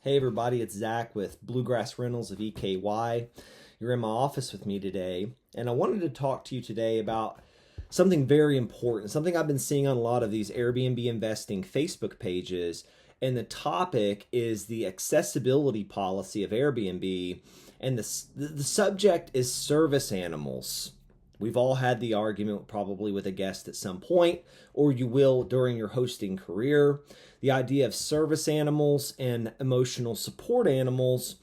Hey everybody, it's Zach with Bluegrass Rentals of EKY. You're in my office with me today, and I wanted to talk to you today about something very important, something I've been seeing on a lot of these Airbnb investing Facebook pages, and the topic is the accessibility policy of Airbnb, and the subject is service animals. We've all had the argument probably with a guest at some point, or you will during your hosting career. The idea of service animals and emotional support animals,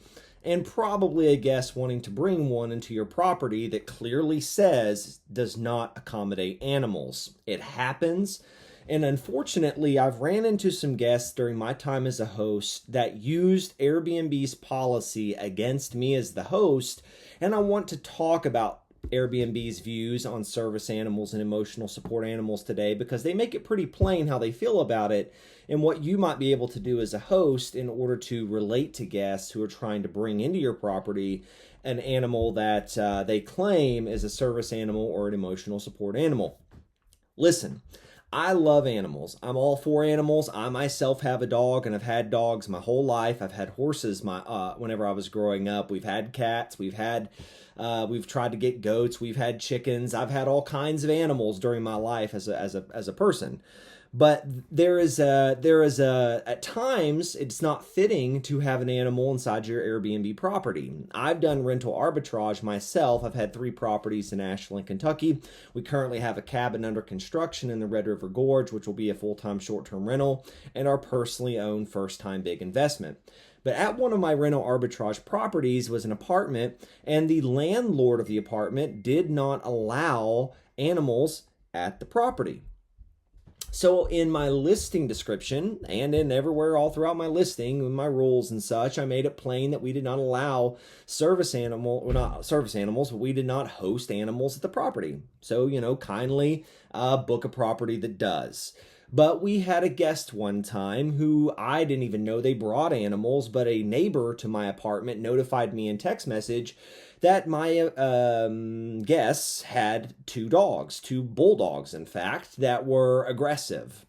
and probably a guest wanting to bring one into your property that clearly says does not accommodate animals. It happens. And unfortunately, I've ran into some guests during my time as a host that used Airbnb's policy against me as the host. And I want to talk about Airbnb's views on service animals and emotional support animals today, because they make it pretty plain how they feel about it and what you might be able to do as a host in order to relate to guests who are trying to bring into your property an animal that they claim is a service animal or an emotional support animal. Listen, I love animals. I'm all for animals. I myself have a dog, and I've had dogs my whole life. I've had horses whenever I was growing up. We've had cats. We've tried to get goats. We've had chickens. I've had all kinds of animals during my life as a person. But at times it's not fitting to have an animal inside your Airbnb property. I've done rental arbitrage myself. I've had 3 properties in Ashland, Kentucky. We currently have a cabin under construction in the Red River Gorge, which will be a full-time short-term rental and our personally owned first-time big investment. But at one of my rental arbitrage properties was an apartment, and the landlord of the apartment did not allow animals at the property. So in my listing description and in everywhere all throughout my listing, in my rules and such, I made it plain that we did not allow not service animals, but we did not host animals at the property. So, kindly book a property that does. But we had a guest one time who I didn't even know they brought animals, but a neighbor to my apartment notified me in text message that my guests had 2 dogs, 2 bulldogs, in fact, that were aggressive.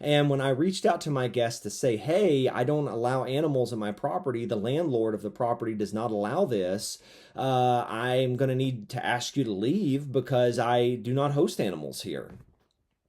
And when I reached out to my guest to say, hey, I don't allow animals at my property, the landlord of the property does not allow this, I'm going to need to ask you to leave because I do not host animals here.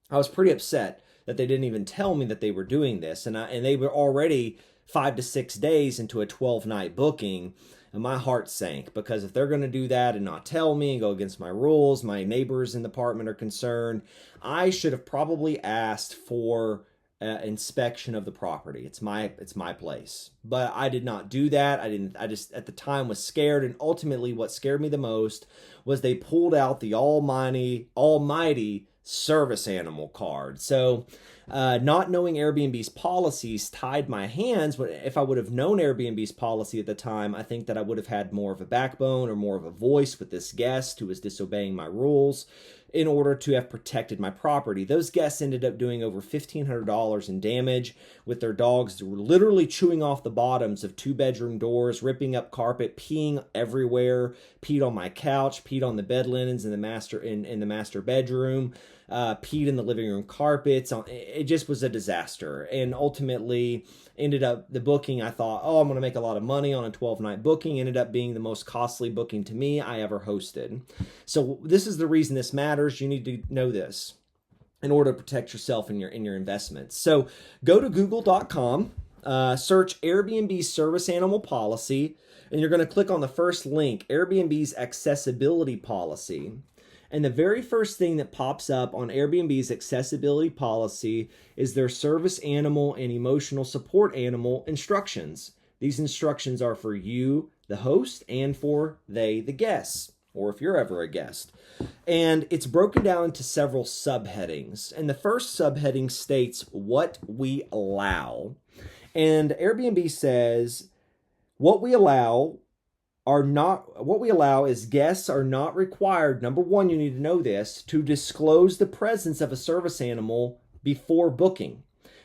I was pretty upset that they didn't even tell me that they were doing this. And they were already 5 to 6 days into a 12-night booking. And my heart sank, because if they're going to do that and not tell me and go against my rules, my neighbors in the apartment are concerned, I should have probably asked for inspection of the property. It's my place. But I did not do that. I just at the time was scared. And ultimately what scared me the most was they pulled out the almighty service animal card. So not knowing Airbnb's policies tied my hands. If I would have known Airbnb's policy at the time, I think that I would have had more of a backbone or more of a voice with this guest who was disobeying my rules in order to have protected my property. Those guests ended up doing over $1,500 in damage with their dogs literally chewing off the bottoms of 2-bedroom doors, ripping up carpet, peeing everywhere, peed on my couch, peed on the bed linens in the master bedroom, peed in the living room carpets. It just was a disaster. And ultimately ended up the booking. I thought, I'm going to make a lot of money on a 12-night booking. Ended up being the most costly booking to me I ever hosted. So this is the reason this matters. You need to know this in order to protect yourself in your investments. So go to google.com, search Airbnb service animal policy, and you're going to click on the first link, Airbnb's accessibility policy. And the very first thing that pops up on Airbnb's accessibility policy is their service animal and emotional support animal instructions. These instructions are for you, the host, and for the guests, or if you're ever a guest. And it's broken down into several subheadings. And the first subheading states what we allow. And Airbnb says, what we allow is guests are not required, number one, you need to know this, to disclose the presence of a service animal before booking.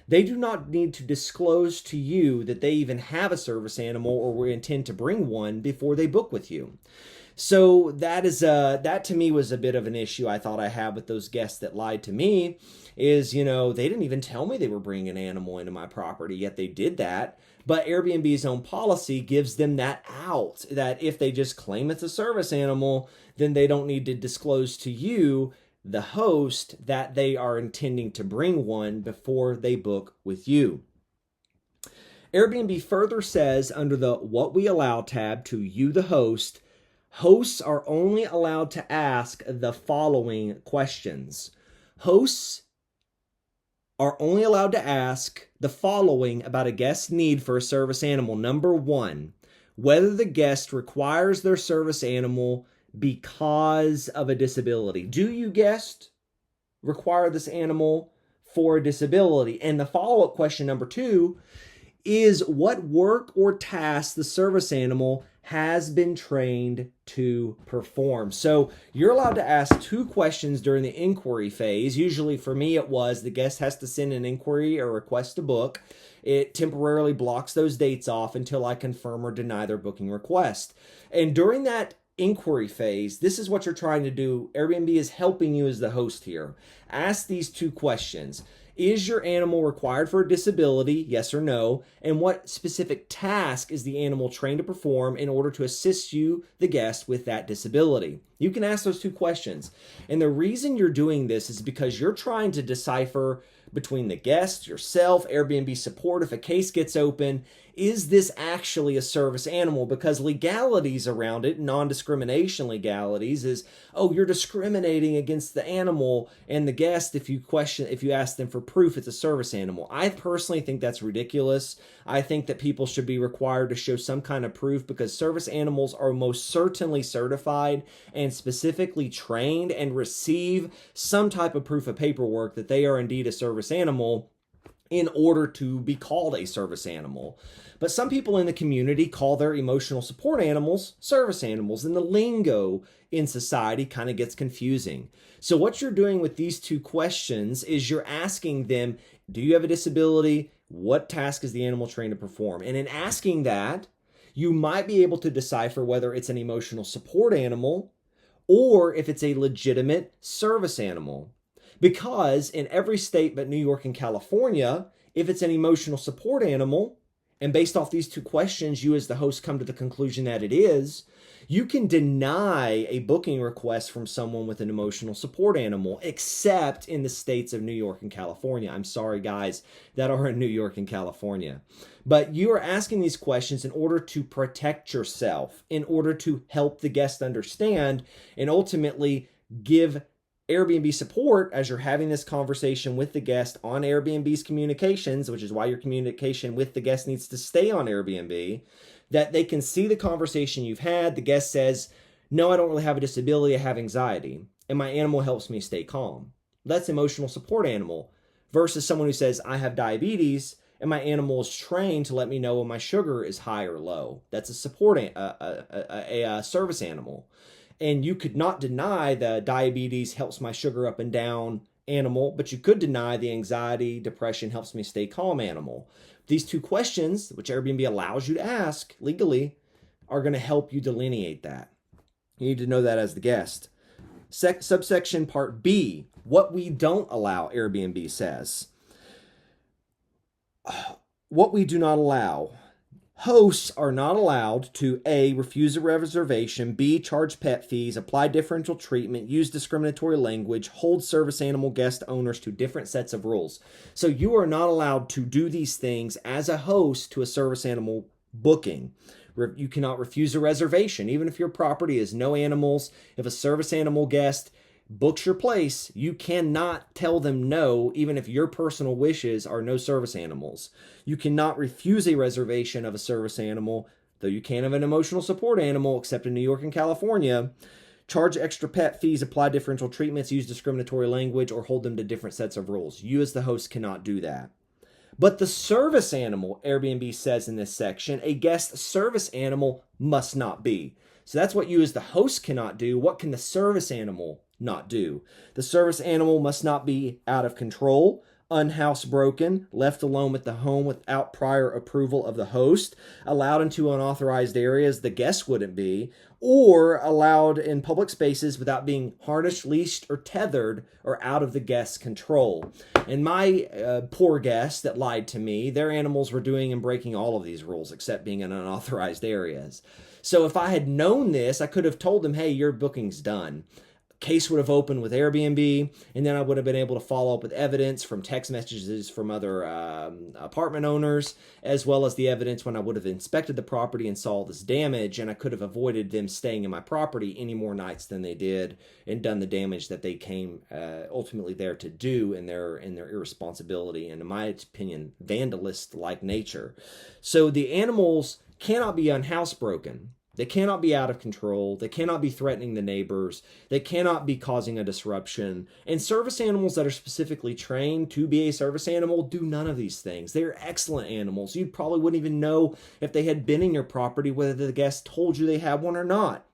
They do not need to disclose to you that they even have a service animal or intend to bring one before they book with you. So that to me was a bit of an issue I thought I had with those guests that lied to me, is, they didn't even tell me they were bringing an animal into my property, yet they did that. But Airbnb's own policy gives them that out, that if they just claim it's a service animal, then they don't need to disclose to you, the host, that they are intending to bring one before they book with you. Airbnb further says under the What We Allow tab to you, the host, hosts are only allowed to ask the following questions. Hosts are only allowed to ask the following about a guest's need for a service animal. Number one, whether the guest requires their service animal because of a disability. Do you, guest, require this animal for a disability? And the follow-up question, number two, is what work or task the service animal has been trained to perform. So you're allowed to ask two questions during the inquiry phase. Usually for me, it was the guest has to send an inquiry or request to book. It temporarily blocks those dates off until I confirm or deny their booking request. And during that inquiry phase, this is what you're trying to do. Airbnb is helping you as the host here. Ask these two questions. Is your animal required for a disability? Yes or no? And what specific task is the animal trained to perform in order to assist you, the guest, with that disability? You can ask those two questions. And the reason you're doing this is because you're trying to decipher between the guest, yourself, Airbnb support, if a case gets open, is this actually a service animal? Because legalities around it, non-discrimination legalities, is, oh, you're discriminating against the animal and the guest if you ask them for proof it's a service animal. I personally think that's ridiculous. I think that people should be required to show some kind of proof because service animals are most certainly certified and specifically trained and receive some type of proof of paperwork that they are indeed a service animal in order to be called a service animal. But some people in the community call their emotional support animals service animals, and the lingo in society kind of gets confusing. So what you're doing with these two questions is you're asking them, do you have a disability? What task is the animal trained to perform? And in asking that, you might be able to decipher whether it's an emotional support animal or if it's a legitimate service animal. Because in every state but New York and California, if it's an emotional support animal, and based off these two questions, you as the host come to the conclusion that it is, you can deny a booking request from someone with an emotional support animal, except in the states of New York and California. I'm sorry, guys, that are in New York and California. But you are asking these questions in order to protect yourself, in order to help the guest understand, and ultimately give Airbnb support as you're having this conversation with the guest on Airbnb's communications, which is why your communication with the guest needs to stay on Airbnb, that they can see the conversation you've had. The guest says, no, I don't really have a disability, I have anxiety, and my animal helps me stay calm. That's emotional support animal versus someone who says, I have diabetes, and my animal is trained to let me know when my sugar is high or low. That's a support, a service animal. And you could not deny the diabetes helps my sugar up and down animal, but you could deny the anxiety, depression helps me stay calm animal. These two questions, which Airbnb allows you to ask legally, are going to help you delineate that. You need to know that as the guest. Subsection part B, what we don't allow, Airbnb says. What we do not allow. Hosts are not allowed to A, refuse a reservation, B, charge pet fees, apply differential treatment, use discriminatory language, hold service animal guest owners to different sets of rules. So you are not allowed to do these things as a host to a service animal booking. You cannot refuse a reservation, even if your property is no animals. If a service animal guest books your place, you cannot tell them no, even if your personal wishes are no service animals. You cannot refuse a reservation of a service animal, though you can of an emotional support animal, except in New York and California. Charge extra pet fees, apply differential treatments, use discriminatory language, or hold them to different sets of rules. You as the host cannot do that. But the service animal, Airbnb says in this section, a guest service animal must not be. So that's what you as the host cannot do. What can the service animal not do? The service animal must not be out of control, unhousebroken, left alone at the home without prior approval of the host, allowed into unauthorized areas the guests wouldn't be, or allowed in public spaces without being harnessed, leashed, or tethered or out of the guest's control. And my poor guests that lied to me, their animals were doing and breaking all of these rules except being in unauthorized areas. So if I had known this, I could have told them, hey, your booking's done. Case would have opened with Airbnb, and then I would have been able to follow up with evidence from text messages from other apartment owners, as well as the evidence when I would have inspected the property and saw this damage, and I could have avoided them staying in my property any more nights than they did and done the damage that they came ultimately there to do in their irresponsibility and, in my opinion, vandalist-like nature. So the animals cannot be unhousebroken. They cannot be out of control. They cannot be threatening the neighbors. They cannot be causing a disruption. And service animals that are specifically trained to be a service animal do none of these things. They're excellent animals. You probably wouldn't even know if they had been in your property, whether the guest told you they had one or not.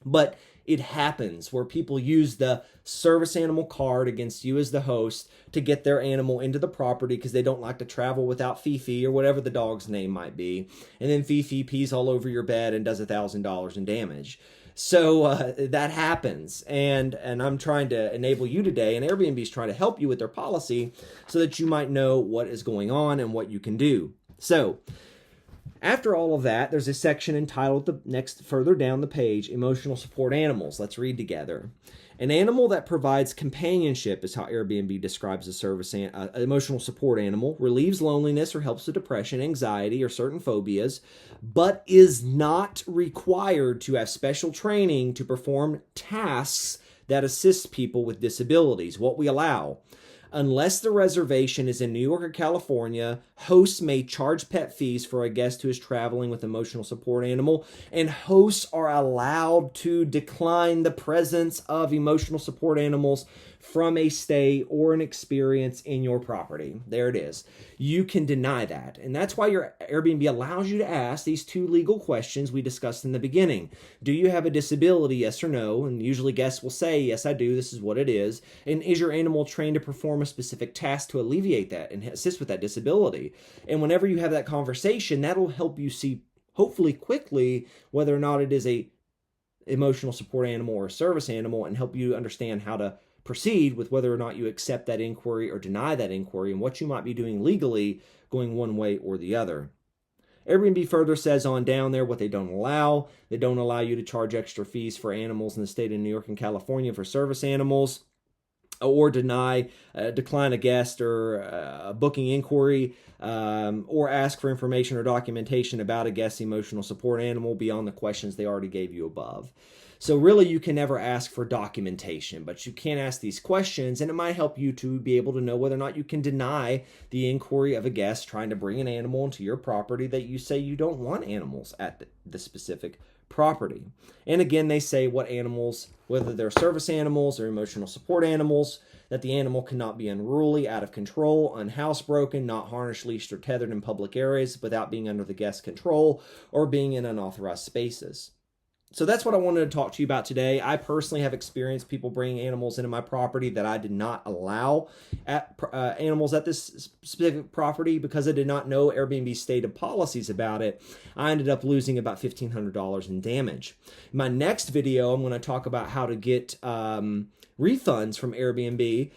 But it happens where people use the service animal card against you as the host to get their animal into the property because they don't like to travel without Fifi or whatever the dog's name might be. And then Fifi pees all over your bed and does $1,000 in damage. So that happens. And I'm trying to enable you today, and Airbnb is trying to help you with their policy so that you might know what is going on and what you can do. So after all of that, there's a section entitled further down the page, Emotional Support Animals. Let's read together. An animal that provides companionship is how Airbnb describes a service emotional support animal, relieves loneliness or helps with depression, anxiety, or certain phobias, but is not required to have special training to perform tasks that assist people with disabilities. What we allow. Unless the reservation is in New York or California, hosts may charge pet fees for a guest who is traveling with emotional support animal, and hosts are allowed to decline the presence of emotional support animals from a stay or an experience in your property. There it is. You can deny that. And that's why your Airbnb allows you to ask these two legal questions we discussed in the beginning. Do you have a disability? Yes or no? And usually guests will say, yes, I do. This is what it is. And is your animal trained to perform a specific task to alleviate that and assist with that disability? And whenever you have that conversation, that'll help you see, hopefully quickly, whether or not it is a emotional support animal or a service animal, and help you understand how to proceed with whether or not you accept that inquiry or deny that inquiry and what you might be doing legally going one way or the other. Airbnb further says on down there what they don't allow. They don't allow you to charge extra fees for animals in the state of New York and California for service animals, or decline a guest or a booking inquiry, or ask for information or documentation about a guest's emotional support animal beyond the questions they already gave you above. So really, you can never ask for documentation, but you can ask these questions, and it might help you to be able to know whether or not you can deny the inquiry of a guest trying to bring an animal into your property that you say you don't want animals at the specific property. And again, they say what animals, whether they're service animals or emotional support animals, that the animal cannot be unruly, out of control, unhousebroken, not harnessed, leashed, or tethered in public areas without being under the guest's control, or being in unauthorized spaces. So that's what I wanted to talk to you about today. I personally have experienced people bringing animals into my property that I did not allow animals at this specific property because I did not know Airbnb's stated policies about it. I ended up losing about $1,500 in damage. In my next video, I'm going to talk about how to get refunds from Airbnb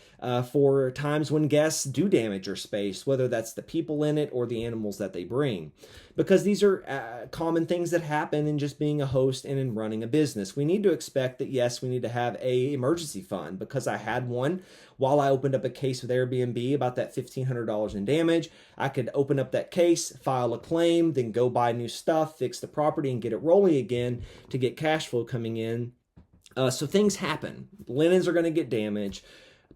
for times when guests do damage your space, whether that's the people in it or the animals that they bring. Because these are common things that happen in just being a host and in running a business. We need to expect that, yes, we need to have a emergency fund, because I had one while I opened up a case with Airbnb about that $1,500 in damage. I could open up that case, file a claim, then go buy new stuff, fix the property, and get it rolling again to get cash flow coming in. So things happen. Linens are going to get damaged.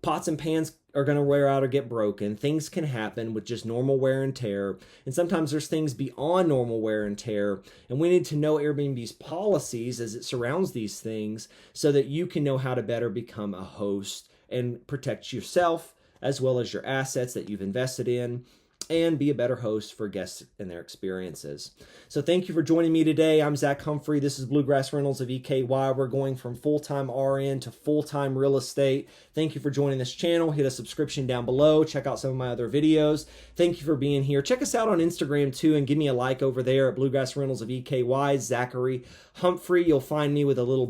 Pots and pans are going to wear out or get broken. Things can happen with just normal wear and tear. And sometimes there's things beyond normal wear and tear. And we need to know Airbnb's policies as it surrounds these things so that you can know how to better become a host and protect yourself as well as your assets that you've invested in. and be a better host for guests and their experiences. So thank you for joining me today. I'm Zach Humphrey. This is Bluegrass Rentals of EKY. We're going from full-time RN to full-time real estate. Thank you for joining this channel. Hit a subscription down below. Check out some of my other videos. Thank you for being here. Check us out on Instagram too, and give me a like over there at Bluegrass Rentals of EKY, Zachary Humphrey. You'll find me with a little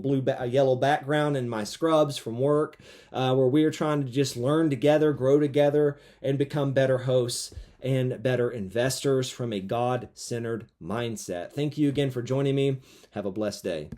yellow background in my scrubs from work, where we are trying to just learn together, grow together, and become better hosts and better investors from a God-centered mindset. Thank you again for joining me. Have a blessed day.